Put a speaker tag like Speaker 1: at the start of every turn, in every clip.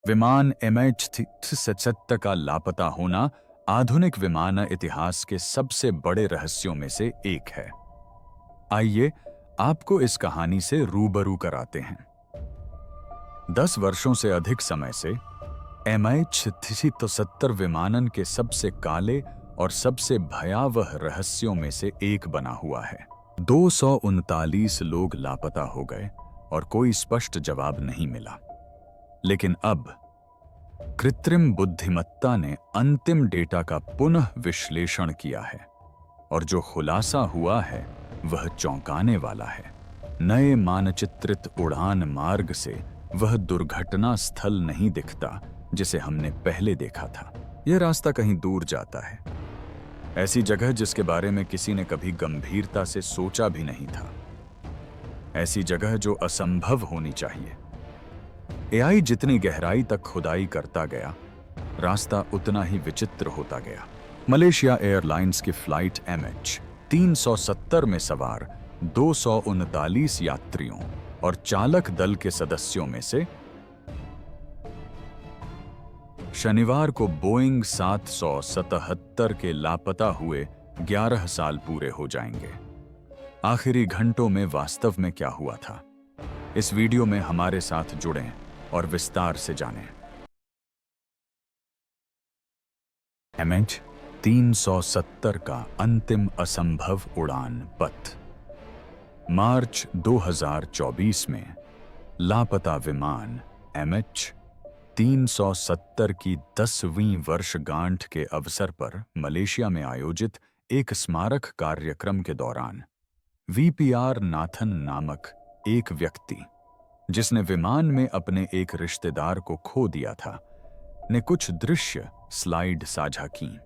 Speaker 1: विमान MH370 का लापता होना आधुनिक विमान इतिहास के सबसे बड़े रहस्यों में से एक है। आइए आपको इस कहानी से रूबरू कराते हैं। 10 वर्षों से अधिक समय से MH370 विमानन के सबसे काले और सबसे भयावह रहस्यों में से एक बना हुआ है। 239 लोग लापता हो गए और कोई स्पष्ट जवाब नहीं मिला। लेकिन अब कृत्रिम बुद्धिमत्ता ने अंतिम डेटा का पुनः विश्लेषण किया है और जो खुलासा हुआ है वह चौंकाने वाला है। नए मानचित्रित उड़ान मार्ग से वह दुर्घटना स्थल नहीं दिखता जिसे हमने पहले देखा था। यह रास्ता कहीं दूर जाता है, ऐसी जगह जिसके बारे में किसी ने कभी गंभीरता से सोचा भी नहीं था, ऐसी जगह जो असंभव होनी चाहिए। AI जितनी गहराई तक खुदाई करता गया, रास्ता उतना ही विचित्र होता गया। मलेशिया एयरलाइंस की फ्लाइट MH370 में सवार 239 यात्रियों और चालक दल के सदस्यों में से शनिवार को बोइंग 777 के लापता हुए 11 साल पूरे हो जाएंगे। आखिरी घंटों में वास्तव में क्या हुआ था, इस वीडियो में हमारे साथ जुड़ें और विस्तार से जानें। MH370 का अंतिम असंभव उड़ान पथ। मार्च 2024 में लापता विमान MH370 की 10वीं वर्षगांठ के अवसर पर मलेशिया में आयोजित एक स्मारक कार्यक्रम के दौरान VPR नाथन नामक एक व्यक्ति, जिसने विमान में अपने एक रिश्तेदार को खो दिया था, ने कुछ दृश्य स्लाइड साझा की।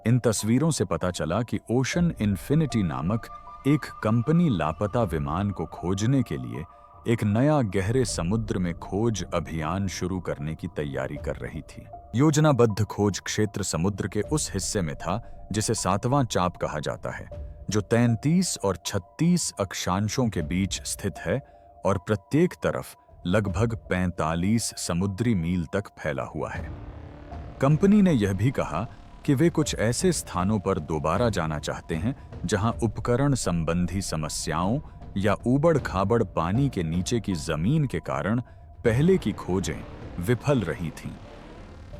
Speaker 1: इन तस्वीरों से पता चला कि ओशन इन्फिनिटी नामक एक कंपनी लापता विमान को खोजने के लिए एक नया गहरे समुद्र में खोज अभियान शुरू करने की तैयारी कर रही थी। योजनाबद्ध खोज क्षेत्र समुद्र के उस हिस्से में था जिसे 7वां चाप कहा जाता है, जो 33 और 36 अक्षांशों के बीच स्थित है और प्रत्येक तरफ लगभग 45 समुद्री मील तक फैला हुआ है। कंपनी ने यह भी कहा कि वे कुछ ऐसे स्थानों पर दोबारा जाना चाहते हैं जहां उपकरण संबंधी समस्याओं या ऊबड़-खाबड़ पानी के नीचे की जमीन के कारण पहले की खोजें विफल रही थीं।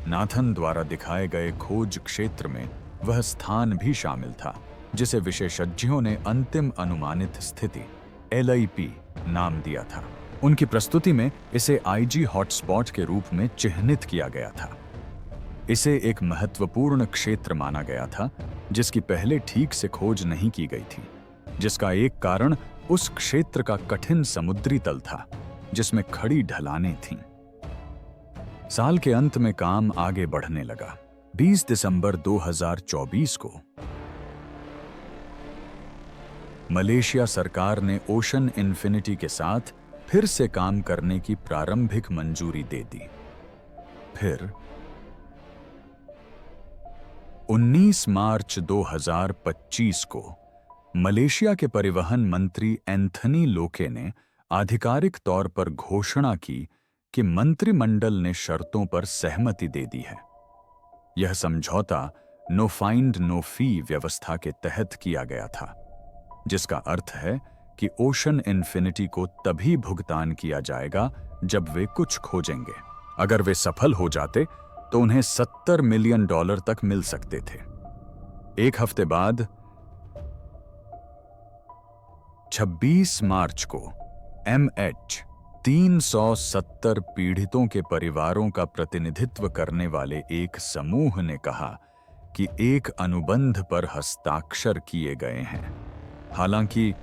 Speaker 1: नाथन द्वारा दिखाए गए खोज क्षेत्र में वह स्थान भी शामिल था जिसे विशेषज्ञों ने अंतिम अनुमानित स्थिति LIP नाम दिया था। उनकी प्रस्तुति में इसे IG हॉटस्पॉट के रूप में चिह्नित किया गया था। इसे एक महत्वपूर्ण क्षेत्र माना गया था जिसकी पहले ठीक से खोज नहीं की गई थी, जिसका एक कारण उस क्षेत्र का कठिन समुद्री तल था जिसमें खड़ी ढलानें थीं। साल के अंत में काम आगे बढ़ने लगा। 20 दिसंबर 2024 को मलेशिया सरकार ने ओशन इन्फिनिटी के साथ फिर से काम करने की प्रारंभिक मंजूरी दे दी। फिर 19 मार्च 2025 को मलेशिया के परिवहन मंत्री एंथनी लोके ने आधिकारिक तौर पर घोषणा की कि मंत्रिमंडल ने शर्तों पर सहमति दे दी है। यह समझौता नो फाइंड नो फी व्यवस्था के तहत किया गया था, जिसका अर्थ है कि ओशन इन्फिनिटी को तभी भुगतान किया जाएगा जब वे कुछ खोजेंगे। अगर वे सफल हो जाते तो उन्हें $70 मिलियन तक मिल सकते थे। एक हफ्ते बाद 26 मार्च को MH370 पीड़ितों के परिवारों का प्रतिनिधित्व करने वाले एक समूह ने कहा कि एक अनुबंध पर हस्ताक्षर किए गए हैं। हालांकि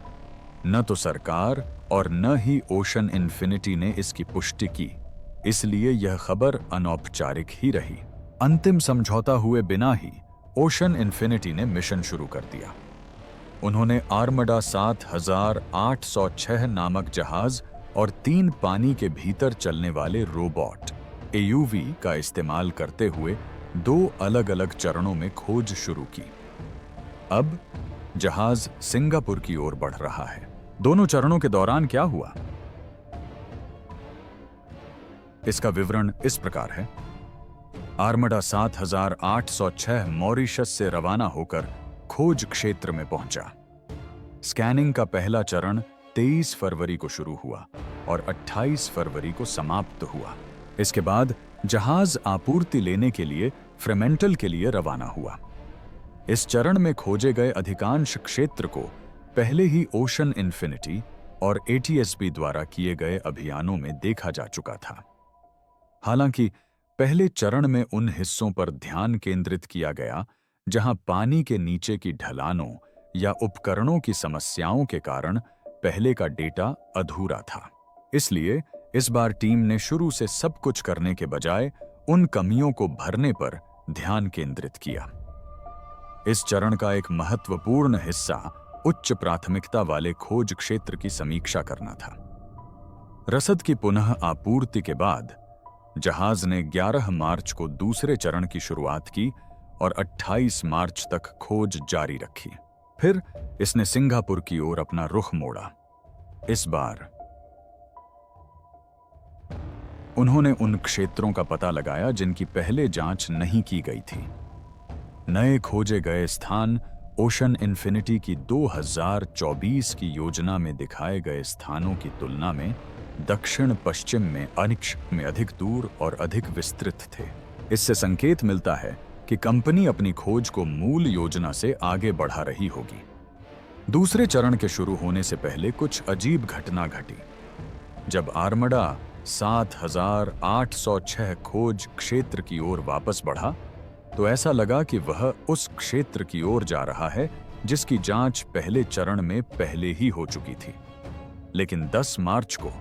Speaker 1: न तो सरकार और न ही ओशन इन्फिनिटी ने इसकी पुष्टि की, इसलिए यह खबर अनौपचारिक ही रही। अंतिम समझौता हुए बिना ही ओशन इन्फिनिटी ने मिशन शुरू कर दिया। उन्होंने आर्मडा 7806 नामक जहाज और 3 पानी के भीतर चलने वाले रोबोट AUV का इस्तेमाल करते हुए 2 अलग-अलग चरणों में खोज शुरू की। अब जहाज सिंगापुर की ओर बढ़ रहा है। दोनों चरणों के दौरान क्या हुआ? इसका विवरण इस प्रकार है। आर्मडा 7806 मॉरिशस से रवाना होकर खोज क्षेत्र में पहुंचा। स्कैनिंग का पहला चरण 23 फरवरी को शुरू हुआ और 28 फरवरी को समाप्त हुआ। इसके बाद जहाज आपूर्ति लेने के लिए फ्रेमेंटल के लिए रवाना हुआ। इस चरण में खोजे गए अधिकांश क्षेत्र को पहले ही ओशन इन्फिनिटी और एटीएसबी द्वारा किए गए अभियानों में देखा जा चुका था। हालांकि पहले चरण में उन हिस्सों पर ध्यान केंद्रित किया गया जहां पानी के नीचे की ढलानों या उपकरणों की समस्याओं के कारण पहले का डेटा अधूरा था। इसलिए इस बार टीम ने शुरू से सब कुछ करने के बजाय उन कमियों को भरने पर ध्यान केंद्रित किया। इस चरण का एक महत्वपूर्ण हिस्सा उच्च प्राथमिकता वाले खोज क्षेत्र की समीक्षा करना था। रसद की पुनः आपूर्ति के बाद जहाज ने 11 मार्च को दूसरे चरण की शुरुआत की और 28 मार्च तक खोज जारी रखी। फिर इसने सिंगापुर की ओर अपना रुख मोड़ा। इस बार उन्होंने उन क्षेत्रों का पता लगाया जिनकी पहले जांच नहीं की गई थी। नए खोजे गए स्थान ओशन इन्फिनिटी की 2024 की योजना में दिखाए गए स्थानों की तुलना में दक्षिण पश्चिम में अनिक्ष में अधिक दूर और अधिक विस्तृत थे। इससे संकेत मिलता है कि कंपनी अपनी खोज को मूल योजना से आगे बढ़ा रही होगी। दूसरे चरण के शुरू होने से पहले कुछ अजीब घटना घटी। जब आर्मडा 7806 खोज क्षेत्र की ओर वापस बढ़ा तो ऐसा लगा कि वह उस क्षेत्र की ओर जा रहा है जिसकी जांच पहले चरण में पहले ही हो चुकी थी। लेकिन 10 मार्च को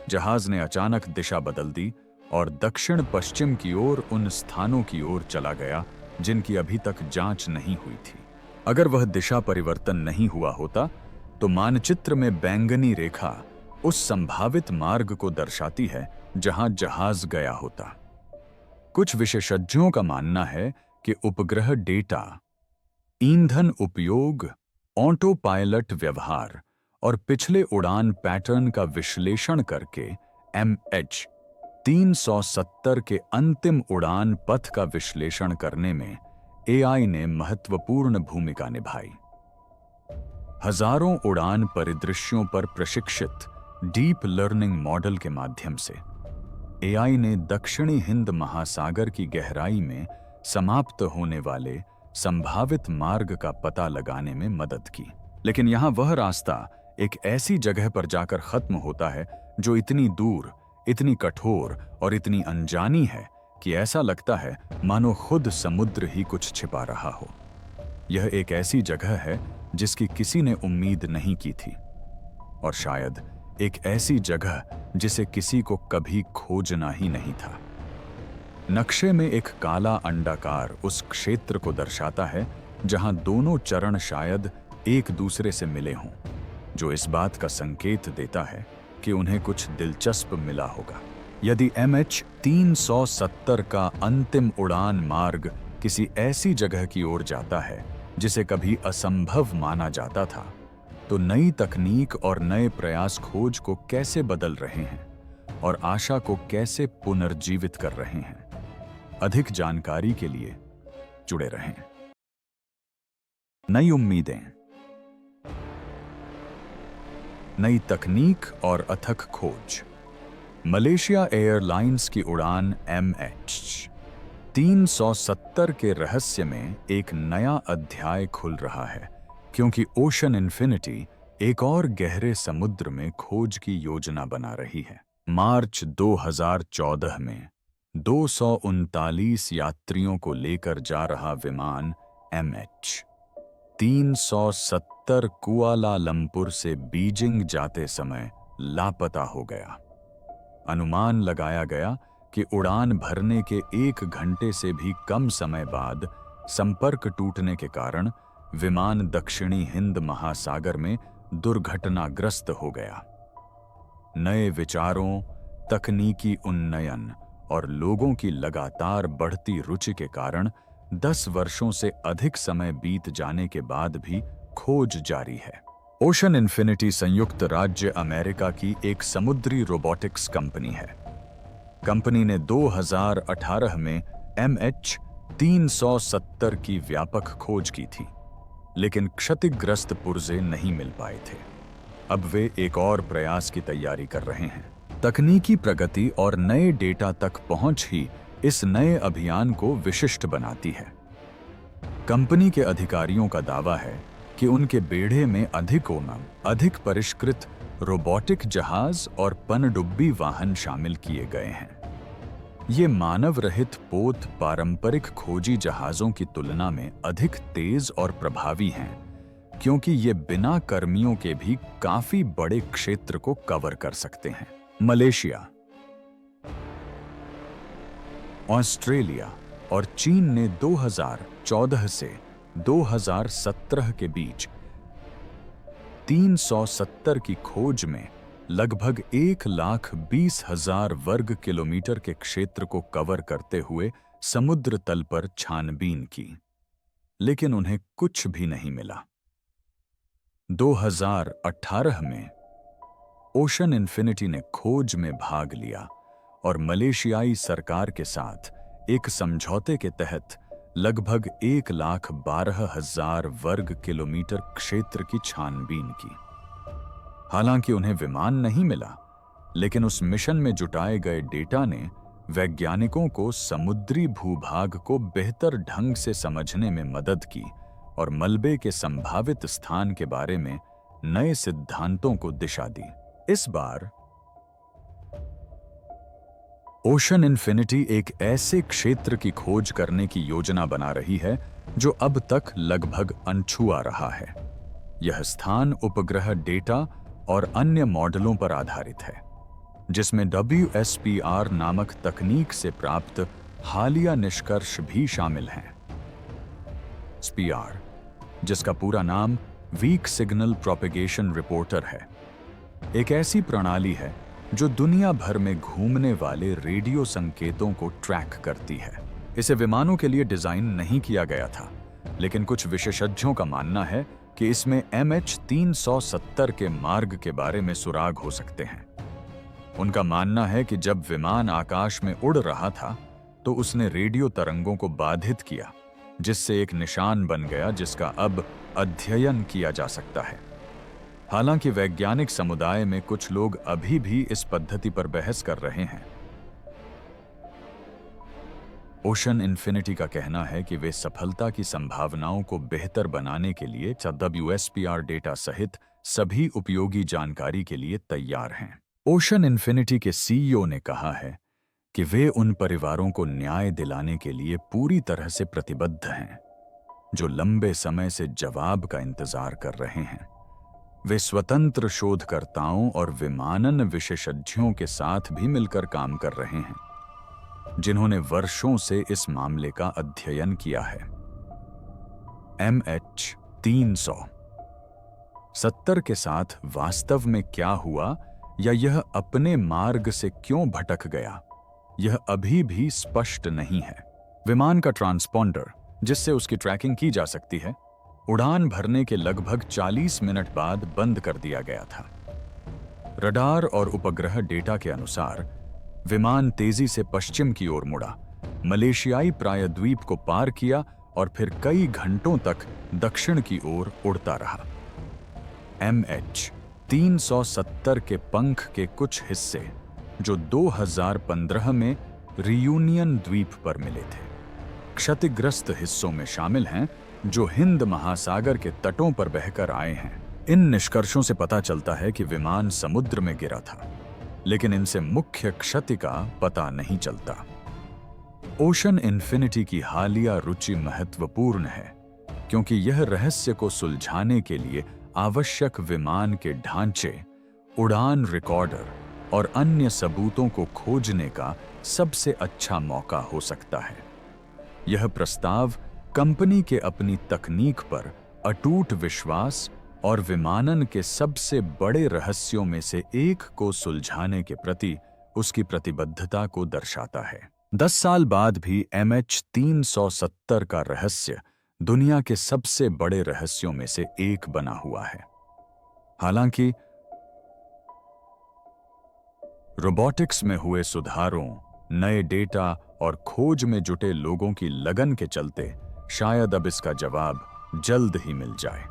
Speaker 1: जहाज ने अचानक दिशा बदल दी और दक्षिण पश्चिम की ओर उन स्थानों की ओर चला गया जिनकी अभी तक जांच नहीं हुई थी। अगर वह दिशा परिवर्तन नहीं हुआ होता तो मानचित्र में बैंगनी रेखा उस संभावित मार्ग को दर्शाती है जहां जहाज गया होता। कुछ विशेषज्ञों का मानना है कि उपग्रह डेटा, ईंधन उपयोग, ऑटो पायलट व्यवहार और पिछले उड़ान पैटर्न का विश्लेषण करके MH370 के अंतिम उड़ान पथ का विश्लेषण करने में AI ने महत्वपूर्ण भूमिका निभाई। हजारों उड़ान परिदृश्यों पर प्रशिक्षित डीप लर्निंग मॉडल के माध्यम से AI ने दक्षिणी हिंद महासागर की गहराई में समाप्त होने वाले संभावित मार्ग का पता लगाने में मदद की। लेकिन यहां वह रास्ता एक ऐसी जगह पर जाकर खत्म होता है जो इतनी दूर, इतनी कठोर और इतनी अनजानी है कि ऐसा लगता है मानो खुद समुद्र ही कुछ छिपा रहा हो। यह एक ऐसी जगह है जिसकी किसी ने उम्मीद नहीं की थी और शायद एक ऐसी जगह जिसे किसी को कभी खोजना ही नहीं था। नक्शे में एक काला अंडाकार उस क्षेत्र को दर्शाता है जहां दोनों चरण शायद एक दूसरे से मिले हों, जो इस बात का संकेत देता है कि उन्हें कुछ दिलचस्प मिला होगा। यदि MH370 का अंतिम उड़ान मार्ग किसी ऐसी जगह की ओर जाता है जिसे कभी असंभव माना जाता था, तो नई तकनीक और नए प्रयास खोज को कैसे बदल रहे हैं और आशा को कैसे पुनर्जीवित कर रहे हैं। अधिक जानकारी के लिए जुड़े रहें। नई उम्मीदें, नई तकनीक और अथक खोज। मलेशिया एयरलाइंस की उड़ान MH370 के रहस्य में एक नया अध्याय खुल रहा है, क्योंकि ओशन इन्फिनिटी एक और गहरे समुद्र में खोज की योजना बना रही है। मार्च 2014 में 239 यात्रियों को लेकर जा रहा विमान MH370 कुआलालंपुर से बीजिंग जाते समय लापता हो गया। अनुमान लगाया गया कि उड़ान भरने के 1 घंटे से भी कम समय बाद संपर्क टूटने के कारण विमान दक्षिणी हिंद महासागर में दुर्घटनाग्रस्त हो गया। नए विचारों, तकनीकी उन्नयन और लोगों की लगातार बढ़ती रुचि के कारण 10 वर्षों से अधिक समय बीत जाने के बाद भी खोज जारी है। ओशन इन्फिनिटी संयुक्त राज्य अमेरिका की एक समुद्री रोबोटिक्स कंपनी है। कंपनी ने 2018 में MH370 की व्यापक खोज की थी, लेकिन क्षतिग्रस्त पुर्जे नहीं मिल पाए थे। अब वे एक और प्रयास की तैयारी कर रहे हैं। तकनीकी प्रगति और नए डेटा तक पहुंच ही इस नए अभियान को विशिष्ट बनाती है। कंपनी के अधिकारियों का दावा है कि उनके बेड़े में अधिक परिष्कृत रोबोटिक जहाज और पनडुब्बी वाहन शामिल किए गए हैं। ये मानव रहित पोत पारंपरिक खोजी जहाजों की तुलना में अधिक तेज और प्रभावी हैं, क्योंकि ये बिना कर्मियों के भी काफी बड़े क्षेत्र को कवर कर सकते हैं। मलेशिया, ऑस्ट्रेलिया और चीन ने 2014 से 2017 के बीच 370 की खोज में लगभग 1,20,000 वर्ग किलोमीटर के क्षेत्र को कवर करते हुए समुद्र तल पर छानबीन की, लेकिन उन्हें कुछ भी नहीं मिला। 2018 में ओशन इन्फिनिटी ने खोज में भाग लिया और मलेशियाई सरकार के साथ एक समझौते के तहत लगभग 1,12,000 वर्ग किलोमीटर क्षेत्र की छानबीन की। हालांकि उन्हें विमान नहीं मिला, लेकिन उस मिशन में जुटाए गए डेटा ने वैज्ञानिकों को समुद्री भूभाग को बेहतर ढंग से समझने में मदद की और मलबे के संभावित स्थान के बारे में नए सिद्धांतों को दिशा दी। इस बार ओशन इन्फिनिटी एक ऐसे क्षेत्र की खोज करने की योजना बना रही है जो अब तक लगभग अनछुआ रहा है। यह स्थान उपग्रह डेटा और अन्य मॉडलों पर आधारित है, जिसमें WSPR नामक तकनीक से प्राप्त हालिया निष्कर्ष भी शामिल हैं। SPR, जिसका पूरा नाम वीक सिग्नल प्रोपेगेशन रिपोर्टर है, एक ऐसी प्रणाली है जो दुनिया भर में घूमने वाले रेडियो संकेतों को ट्रैक करती है। इसे विमानों के लिए डिजाइन नहीं किया गया था, लेकिन कुछ विशेषज्ञों का मानना है कि इसमें MH370 के मार्ग के बारे में सुराग हो सकते हैं। उनका मानना है कि जब विमान आकाश में उड़ रहा था तो उसने रेडियो तरंगों को बाधित किया, जिससे एक निशान बन गया जिसका अब अध्ययन किया जा सकता है। हालांकि वैज्ञानिक समुदाय में कुछ लोग अभी भी इस पद्धति पर बहस कर रहे हैं। ओशन इन्फिनिटी का कहना है कि वे सफलता की संभावनाओं को बेहतर बनाने के लिए WSPR डेटा सहित सभी उपयोगी जानकारी के लिए तैयार हैं। ओशन इन्फिनिटी के CEO ने कहा है कि वे उन परिवारों को न्याय दिलाने के लिए पूरी तरह से प्रतिबद्ध हैं, जो लंबे समय से जवाब का इंतजार कर रहे हैं। वे स्वतंत्र शोधकर्ताओं और विमानन विशेषज्ञों के साथ भी मिलकर काम कर रहे हैं, जिन्होंने वर्षों से इस मामले का अध्ययन किया है। MH370 के साथ वास्तव में क्या हुआ या यह अपने मार्ग से क्यों भटक गया, यह अभी भी स्पष्ट नहीं है। विमान का ट्रांसपॉन्डर, जिससे उसकी ट्रैकिंग की जा सकती है, उड़ान भरने के लगभग 40 मिनट बाद बंद कर दिया गया था। रडार और उपग्रह डेटा के अनुसार विमान तेजी से पश्चिम की ओर मुड़ा, मलेशियाई प्रायद्वीप को पार किया और फिर कई घंटों तक दक्षिण की ओर उड़ता रहा। MH370 के पंख के कुछ हिस्से, जो 2015 में रियूनियन द्वीप पर मिले थे, क्षतिग्रस्त हिस्सों में शामिल हैं जो हिंद महासागर के तटों पर बहकर आए हैं। इन निष्कर्षों से पता चलता है कि विमान समुद्र में गिरा था, लेकिन इनसे मुख्य क्षति का पता नहीं चलता। ओशन इन्फिनिटी की हालिया रुचि महत्वपूर्ण है, क्योंकि यह रहस्य को सुलझाने के लिए आवश्यक विमान के ढांचे, उड़ान रिकॉर्डर और अन्य सबूतों को खोजने का सबसे अच्छा मौका हो सकता है। यह प्रस्ताव कंपनी के अपनी तकनीक पर अटूट विश्वास और विमानन के सबसे बड़े रहस्यों में से एक को सुलझाने के प्रति उसकी प्रतिबद्धता को दर्शाता है। 10 साल बाद भी MH370 का रहस्य दुनिया के सबसे बड़े रहस्यों में से एक बना हुआ है। हालांकि रोबोटिक्स में हुए सुधारों, नए डेटा और खोज में जुटे लोगों की लगन के चलते शायद अब इसका जवाब जल्द ही मिल जाए।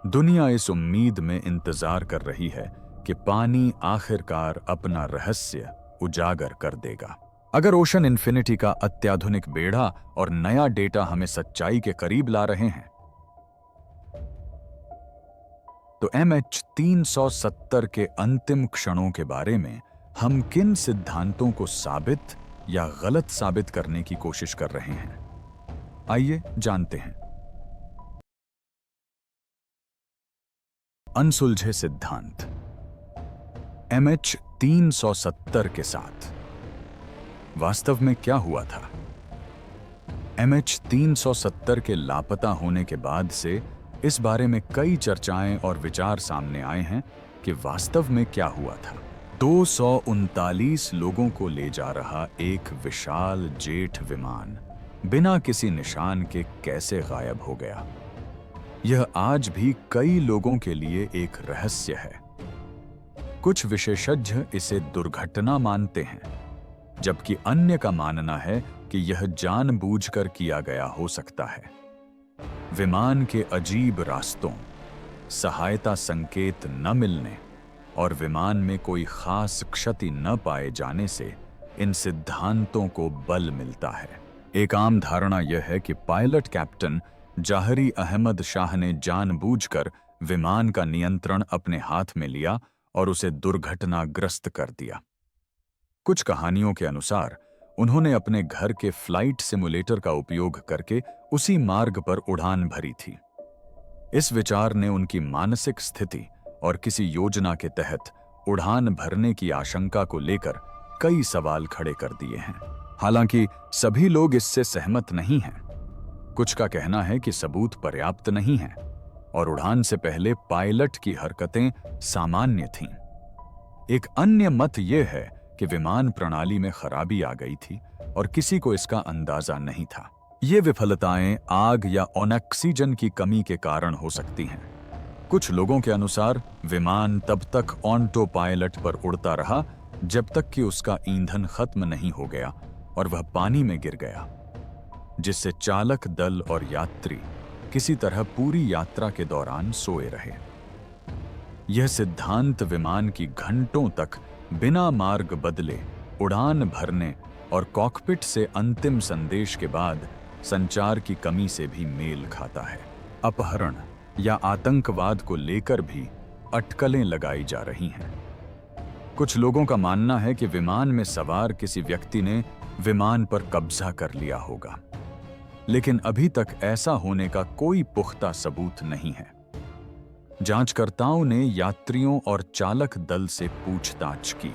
Speaker 1: दुनिया इस उम्मीद में इंतजार कर रही है कि पानी आखिरकार अपना रहस्य उजागर कर देगा। अगर ओशन इन्फिनिटी का अत्याधुनिक बेड़ा और नया डेटा हमें सच्चाई के करीब ला रहे हैं, तो MH370 के अंतिम क्षणों के बारे में हम किन सिद्धांतों को साबित या गलत साबित करने की कोशिश कर रहे हैं, आइए जानते हैं। अनसुलझे सिद्धांत। MH370 के साथ वास्तव में क्या हुआ था? MH370 के लापता होने के बाद से इस बारे में कई चर्चाएं और विचार सामने आए हैं कि वास्तव में क्या हुआ था। 239 लोगों को ले जा रहा एक विशाल जेट विमान बिना किसी निशान के कैसे गायब हो गया? यह आज भी कई लोगों के लिए एक रहस्य है। कुछ विशेषज्ञ इसे दुर्घटना मानते हैं, जबकि अन्य का मानना है कि यह जानबूझकर किया गया हो सकता है। विमान के अजीब रास्तों, सहायता संकेत न मिलने और विमान में कोई खास क्षति न पाए जाने से इन सिद्धांतों को बल मिलता है। एक आम धारणा यह है कि पायलट कैप्टन जाहरी अहमद शाह ने जानबूझकर विमान का नियंत्रण अपने हाथ में लिया और उसे दुर्घटनाग्रस्त कर दिया। कुछ कहानियों के अनुसार उन्होंने अपने घर के फ्लाइट सिमुलेटर का उपयोग करके उसी मार्ग पर उड़ान भरी थी। इस विचार ने उनकी मानसिक स्थिति और किसी योजना के तहत उड़ान भरने की आशंका को लेकर कई सवाल खड़े कर दिए हैं। हालांकि सभी लोग इससे सहमत नहीं हैं। कुछ का कहना है कि सबूत पर्याप्त नहीं है और उड़ान से पहले पायलट की हरकतें सामान्य थीं। एक अन्य मत यह है कि विमान प्रणाली में खराबी आ गई थी और किसी को इसका अंदाजा नहीं था। ये विफलताएं आग या ऑक्सीजन की कमी के कारण हो सकती हैं। कुछ लोगों के अनुसार विमान तब तक ऑटो पायलट पर उड़ता रहा जब तक कि उसका ईंधन खत्म नहीं हो गया और वह पानी में गिर गया, जिससे चालक दल और यात्री किसी तरह पूरी यात्रा के दौरान सोए रहे। यह सिद्धांत विमान की घंटों तक बिना मार्ग बदले उड़ान भरने और कॉकपिट से अंतिम संदेश के बाद संचार की कमी से भी मेल खाता है। अपहरण या आतंकवाद को लेकर भी अटकलें लगाई जा रही हैं। कुछ लोगों का मानना है कि विमान में सवार किसी व्यक्ति ने विमान पर कब्जा कर लिया होगा, लेकिन अभी तक ऐसा होने का कोई पुख्ता सबूत नहीं है। जांचकर्ताओं ने यात्रियों और चालक दल से पूछताछ की,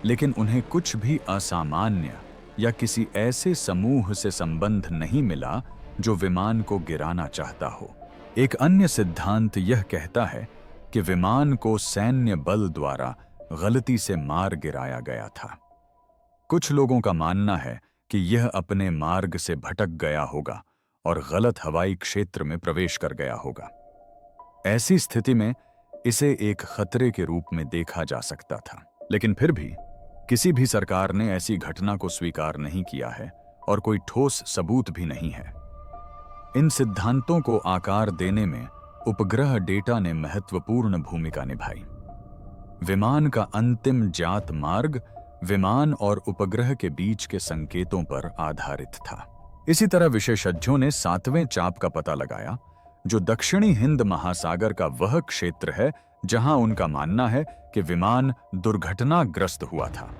Speaker 1: लेकिन उन्हें कुछ भी असामान्य या किसी ऐसे समूह से संबंध नहीं मिला जो विमान को गिराना चाहता हो। एक अन्य सिद्धांत यह कहता है कि विमान को सैन्य बल द्वारा गलती से मार गिराया गया था। कुछ लोगों का मानना है कि यह अपने मार्ग से भटक गया होगा और गलत हवाई क्षेत्र में प्रवेश कर गया होगा। ऐसी स्थिति में इसे एक खतरे के रूप में देखा जा सकता था, लेकिन फिर भी किसी भी सरकार ने ऐसी घटना को स्वीकार नहीं किया है और कोई ठोस सबूत भी नहीं है। इन सिद्धांतों को आकार देने में उपग्रह डेटा ने महत्वपूर्ण भूमिका निभाई। विमान का अंतिम जात मार्ग विमान और उपग्रह के बीच के संकेतों पर आधारित था। इसी तरह विशेषज्ञों ने 7वें चाप का पता लगाया, जो दक्षिणी हिंद महासागर का वह क्षेत्र है जहां उनका मानना है कि विमान दुर्घटनाग्रस्त हुआ था।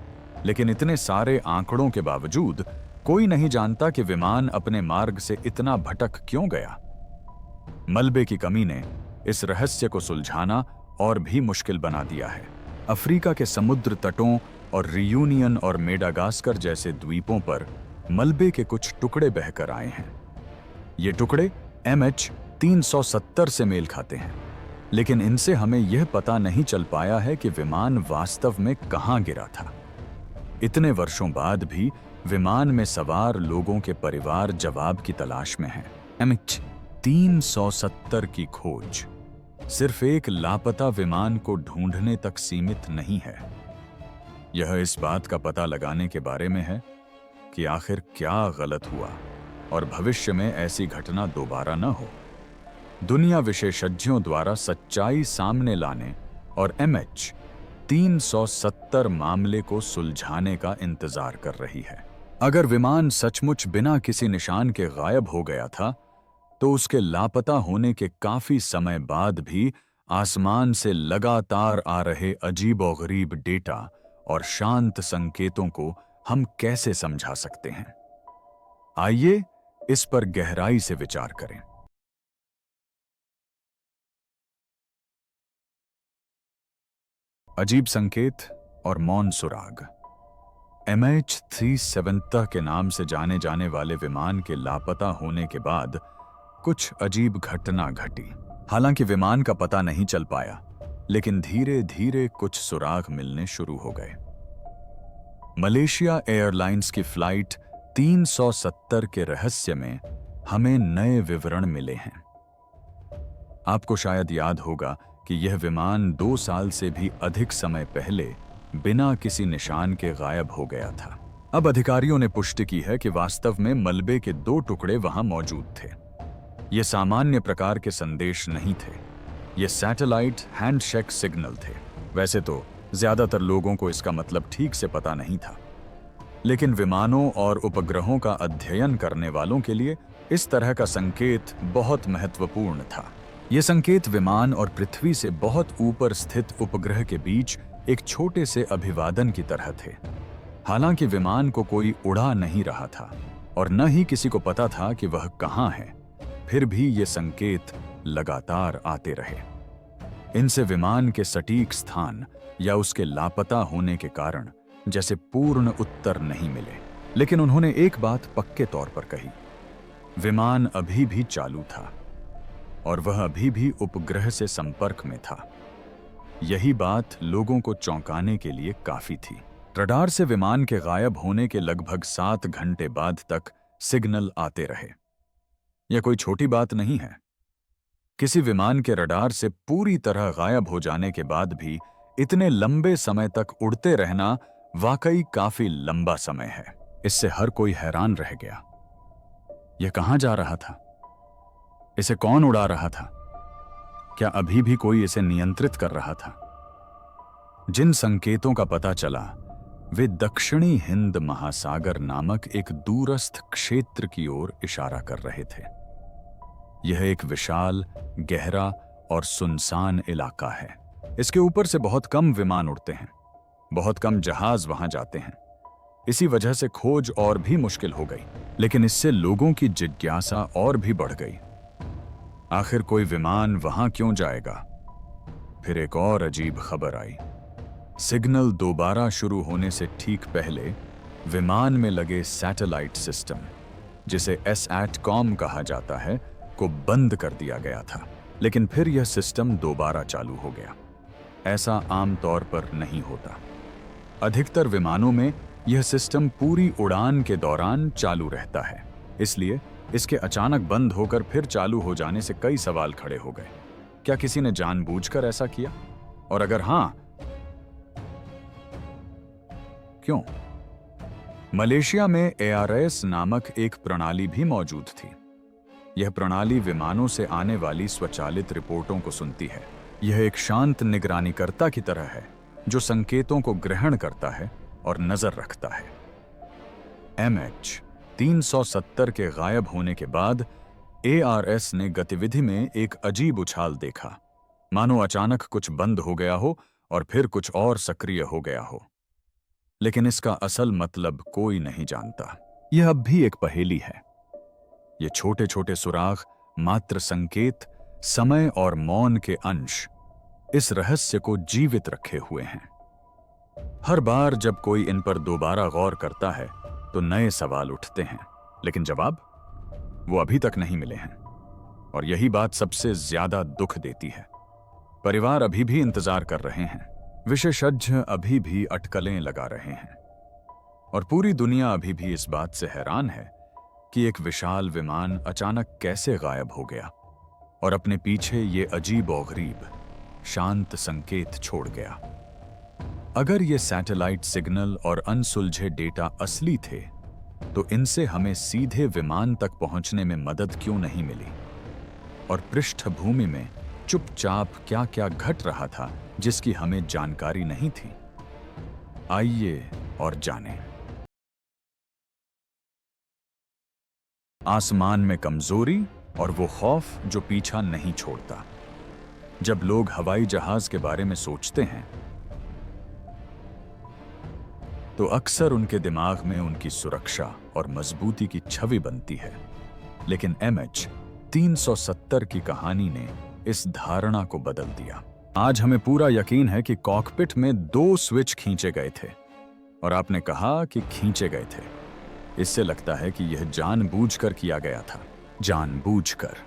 Speaker 1: लेकिन इतने सारे आंकड़ों के बावजूद कोई नहीं जानता कि विमान अपने मार्ग से इतना भटक क्यों गया। मलबे की कमी ने इस रहस्य को सुलझाना और भी मुश्किल बना दिया है। अफ्रीका के समुद्र तटों और रियूनियन और मेडागास्कर जैसे द्वीपों पर मलबे के कुछ टुकड़े बहकर आए हैं। ये टुकड़े MH370 से मेल खाते हैं, लेकिन इनसे हमें यह पता नहीं चल पाया है कि विमान वास्तव में कहां गिरा था। इतने वर्षों बाद भी विमान में सवार लोगों के परिवार जवाब की तलाश में हैं। MH370 की खोज सिर्फ एक लापता विमान को ढूंढने तक सीमित नहीं है। यह इस बात का पता लगाने के बारे में है कि आखिर क्या गलत हुआ और भविष्य में ऐसी घटना दोबारा न हो। दुनिया विशेषज्ञों द्वारा सच्चाई सामने लाने और MH370 मामले को सुलझाने का इंतजार कर रही है। अगर विमान सचमुच बिना किसी निशान के गायब हो गया था, तो उसके लापता होने के काफी समय बाद भी आसमान से लगातार आ रहे अजीबोगरीब डेटा और शांत संकेतों को हम कैसे समझा सकते हैं? आइए इस पर गहराई से विचार करें। अजीब संकेत और मौन सुराग। MH370 के नाम से जाने जाने वाले विमान के लापता होने के बाद कुछ अजीब घटना घटी। हालांकि विमान का पता नहीं चल पाया, लेकिन धीरे धीरे कुछ सुराग मिलने शुरू हो गए। मलेशिया एयरलाइंस की फ्लाइट 370 के रहस्य में हमें नए विवरण मिले हैं। आपको शायद याद होगा कि यह विमान 2 साल से भी अधिक समय पहले बिना किसी निशान के गायब हो गया था। अब अधिकारियों ने पुष्टि की है कि वास्तव में मलबे के 2 टुकड़े वहां मौजूद थे। ये सामान्य प्रकार के संदेश नहीं थे, ये सैटेलाइट हैंडशेक सिग्नल थे। वैसे तो ज्यादातर लोगों को इसका मतलब ठीक से पता नहीं था, लेकिन विमानों और उपग्रहों का अध्ययन करने वालों के लिए इस तरह का संकेत बहुत महत्वपूर्ण था। ये संकेत विमान और पृथ्वी से बहुत ऊपर स्थित उपग्रह के बीच एक छोटे से अभिवादन की तरह थे। हालांकि विमान को कोई उड़ा नहीं रहा था और न ही किसी को पता था कि वह कहां है, फिर भी ये संकेत लगातार आते रहे। इनसे विमान के सटीक स्थान या उसके लापता होने के कारण जैसे पूर्ण उत्तर नहीं मिले, लेकिन उन्होंने एक बात पक्के तौर पर कही, विमान अभी भी चालू था और वह अभी भी उपग्रह से संपर्क में था। यही बात लोगों को चौंकाने के लिए काफी थी। रडार से विमान के गायब होने के लगभग 7 घंटे बाद तक सिग्नल आते रहे। यह कोई छोटी बात नहीं है। किसी विमान के रडार से पूरी तरह गायब हो जाने के बाद भी इतने लंबे समय तक उड़ते रहना वाकई काफी लंबा समय है। इससे हर कोई हैरान रह गया। यह कहां जा रहा था? इसे कौन उड़ा रहा था? क्या अभी भी कोई इसे नियंत्रित कर रहा था? जिन संकेतों का पता चला, वे दक्षिणी हिंद महासागर नामक एक दूरस्थ क्षेत्र की ओर इशारा कर रहे थे। यह एक विशाल, गहरा और सुनसान इलाका है। इसके ऊपर से बहुत कम विमान उड़ते हैं, बहुत कम जहाज वहां जाते हैं। इसी वजह से खोज और भी मुश्किल हो गई, लेकिन इससे लोगों की जिज्ञासा और भी बढ़ गई। आखिर कोई विमान वहां क्यों जाएगा? फिर एक और अजीब खबर आई। सिग्नल दोबारा शुरू होने से ठीक पहले विमान में लगे सैटेलाइट सिस्टम, जिसे SATCOM कहा जाता है, को बंद कर दिया गया था। लेकिन फिर यह सिस्टम दोबारा चालू हो गया। ऐसा आमतौर पर नहीं होता। अधिकतर विमानों में यह सिस्टम पूरी उड़ान के दौरान चालू रहता है, इसलिए इसके अचानक बंद होकर फिर चालू हो जाने से कई सवाल खड़े हो गए। क्या किसी ने जानबूझकर ऐसा किया? और अगर हां, क्यों? मलेशिया में ARS नामक एक प्रणाली भी मौजूद थी। यह प्रणाली विमानों से आने वाली स्वचालित रिपोर्टों को सुनती है। यह एक शांत निगरानीकर्ता की तरह है, जो संकेतों को ग्रहण करता है और नजर रखता है। MH370 के गायब होने के बाद ARS ने गतिविधि में एक अजीब उछाल देखा, मानो अचानक कुछ बंद हो गया हो और फिर कुछ और सक्रिय हो गया हो। लेकिन इसका असल मतलब कोई नहीं जानता। यह अब भी एक पहेली है। ये छोटे छोटे सुराग, मात्र संकेत, समय और मौन के अंश इस रहस्य को जीवित रखे हुए हैं। हर बार जब कोई इन पर दोबारा गौर करता है तो नए सवाल उठते हैं, लेकिन जवाब वो अभी तक नहीं मिले हैं। और यही बात सबसे ज्यादा दुख देती है। परिवार अभी भी इंतजार कर रहे हैं, विशेषज्ञ अभी भी अटकलें लगा रहे हैं, और पूरी दुनिया अभी भी इस बात से हैरान है कि एक विशाल विमान अचानक कैसे गायब हो गया और अपने पीछे ये अजीब और गरीब शांत संकेत छोड़ गया। अगर ये सैटेलाइट सिग्नल और अनसुलझे डेटा असली थे, तो इनसे हमें सीधे विमान तक पहुंचने में मदद क्यों नहीं मिली? और पृष्ठभूमि में चुपचाप क्या क्या घट रहा था जिसकी हमें जानकारी नहीं थी? आइए और जानें। आसमान में कमजोरी और वो खौफ जो पीछा नहीं छोड़ता। जब लोग हवाई जहाज के बारे में सोचते हैं तो अक्सर उनके दिमाग में उनकी सुरक्षा और मजबूती की छवि बनती है। लेकिन MH370 की कहानी ने इस धारणा को बदल दिया। आज हमें पूरा यकीन है कि कॉकपिट में 2 स्विच खींचे गए थे, और आपने कहा कि खींचे गए थे। इससे लगता है कि यह जानबूझकर किया गया था। जानबूझकर?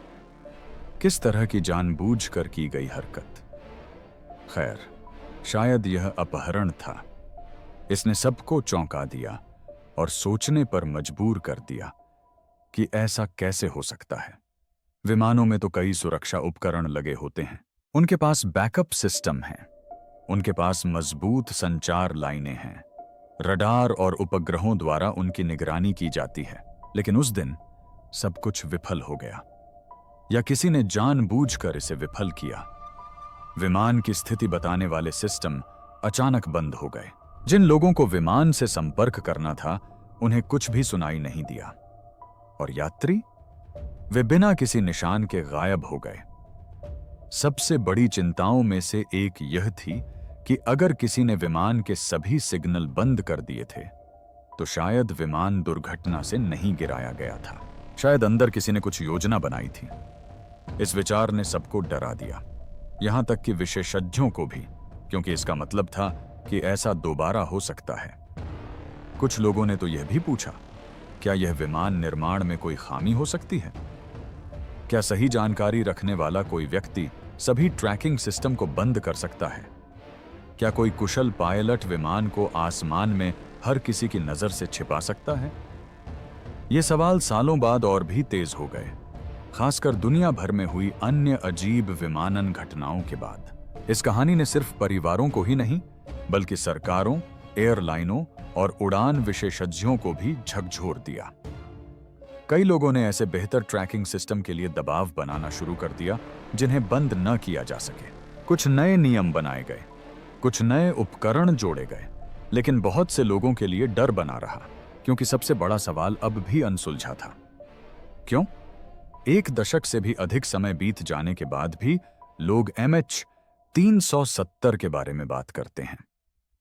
Speaker 1: किस तरह की जानबूझकर की गई हरकत? खैर, शायद यह अपहरण था। इसने सबको चौंका दिया और सोचने पर मजबूर कर दिया कि ऐसा कैसे हो सकता है। विमानों में तो कई सुरक्षा उपकरण लगे होते हैं, उनके पास बैकअप सिस्टम है, उनके पास मजबूत संचार लाइनें हैं, रडार और उपग्रहों द्वारा उनकी निगरानी की जाती है। लेकिन उस दिन सब कुछ विफल हो गया, या किसी ने जानबूझकर इसे विफल किया। विमान की स्थिति बताने वाले सिस्टम अचानक बंद हो गए। जिन लोगों को विमान से संपर्क करना था, उन्हें कुछ भी सुनाई नहीं दिया। और यात्री? वे बिना किसी निशान के गायब हो गए। सबसे बड़ी चिंताओं में से एक यह थी कि अगर किसी ने विमान के सभी सिग्नल बंद कर दिए थे, तो शायद विमान दुर्घटना से नहीं गिराया गया था। शायद अंदर किसी ने कुछ योजना बनाई थी। इस विचार ने सबको डरा दिया, यहां तक कि विशेषज्ञों को भी, क्योंकि इसका मतलब था कि ऐसा दोबारा हो सकता है। कुछ लोगों ने तो यह भी पूछा, क्या यह विमान निर्माण में कोई खामी हो सकती है? क्या सही जानकारी रखने वाला कोई व्यक्ति सभी ट्रैकिंग सिस्टम को बंद कर सकता है? क्या कोई कुशल पायलट विमान को आसमान में हर किसी की नजर से छिपा सकता है? ये सवाल सालों बाद और भी तेज हो गए, खासकर दुनिया भर में हुई अन्य अजीब विमानन घटनाओं के बाद। इस कहानी ने सिर्फ परिवारों को ही नहीं, बल्कि सरकारों, एयरलाइनों और उड़ान विशेषज्ञों को भी झकझोर दिया। कई लोगों ने ऐसे बेहतर ट्रैकिंग सिस्टम के लिए दबाव बनाना शुरू कर दिया जिन्हें बंद न किया जा सके। कुछ नए नियम बनाए गए, कुछ नए उपकरण जोड़े गए, लेकिन बहुत से लोगों के लिए डर बना रहा, क्योंकि सबसे बड़ा सवाल अब भी अनसुलझा था। क्यों? 1 दशक से भी अधिक समय बीत जाने के बाद भी लोग MH370 के बारे में बात करते हैं।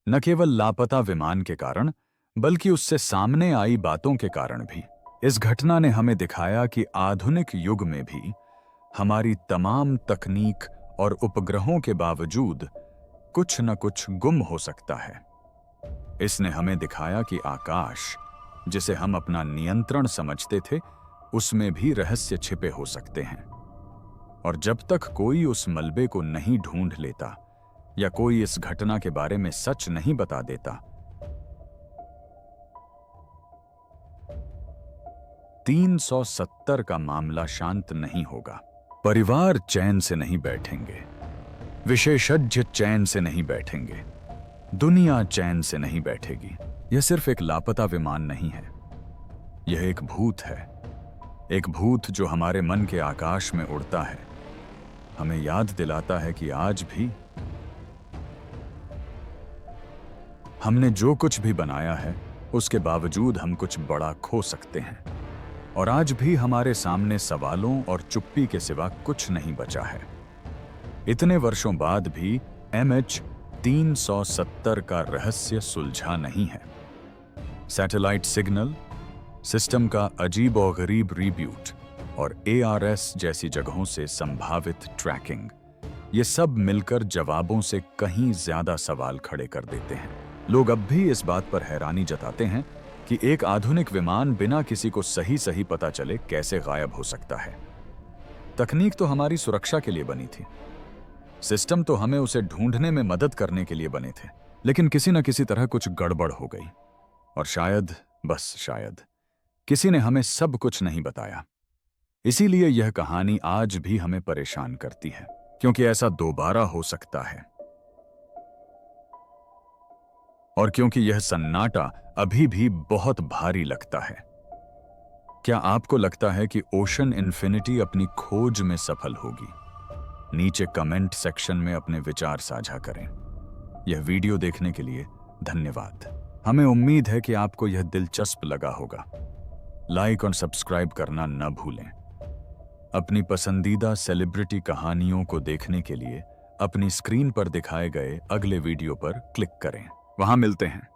Speaker 1: न केवल लापता विमान के कारण, बल्कि उससे सामने आई बातों के कारण भी। इस घटना ने हमें दिखाया कि आधुनिक युग में भी हमारी तमाम तकनीक और उपग्रहों के बावजूद कुछ न कुछ गुम हो सकता है। इसने हमें दिखाया कि आकाश, जिसे हम अपना नियंत्रण समझते थे, उसमें भी रहस्य छिपे हो सकते हैं। और जब तक कोई उस मलबे को नहीं ढूंढ लेता या कोई इस घटना के बारे में सच नहीं बता देता, 370 का मामला शांत नहीं होगा। परिवार चैन से नहीं बैठेंगे, विशेषज्ञ चैन से नहीं बैठेंगे, दुनिया चैन से नहीं बैठेगी। यह सिर्फ एक लापता विमान नहीं है, यह एक भूत है। एक भूत जो हमारे मन के आकाश में उड़ता है, हमें याद दिलाता है कि आज भी हमने जो कुछ भी बनाया है, उसके बावजूद हम कुछ बड़ा खो सकते हैं। और आज भी हमारे सामने सवालों और चुप्पी के सिवा कुछ नहीं बचा है। इतने वर्षों बाद भी MH370 का रहस्य सुलझा नहीं है। सैटेलाइट सिग्नल सिस्टम का अजीब और गरीब रिब्यूट और ARS जैसी जगहों से संभावित ट्रैकिंग, ये सब मिलकर जवाबों से कहीं ज्यादा सवाल खड़े कर देते हैं। लोग अब भी इस बात पर हैरानी जताते हैं कि एक आधुनिक विमान बिना किसी को सही पता चले कैसे गायब हो सकता है। तकनीक तो हमारी सुरक्षा के लिए बनी थी, सिस्टम तो हमें उसे ढूंढने में मदद करने के लिए बने थे, लेकिन किसी न किसी तरह कुछ गड़बड़ हो गई। और शायद, बस शायद, किसी ने हमें सब कुछ नहीं बताया। इसीलिए यह कहानी आज भी हमें परेशान करती है, क्योंकि ऐसा दोबारा हो सकता है और क्योंकि यह सन्नाटा अभी भी बहुत भारी लगता है। क्या आपको लगता है कि ओशन इन्फिनिटी अपनी खोज में सफल होगी? नीचे कमेंट सेक्शन में अपने विचार साझा करें। यह वीडियो देखने के लिए धन्यवाद। हमें उम्मीद है कि आपको यह दिलचस्प लगा होगा। लाइक और सब्सक्राइब करना न भूलें। अपनी पसंदीदा सेलिब्रिटी कहानियों को देखने के लिए अपनी स्क्रीन पर दिखाए गए अगले वीडियो पर क्लिक करें। वहां मिलते हैं।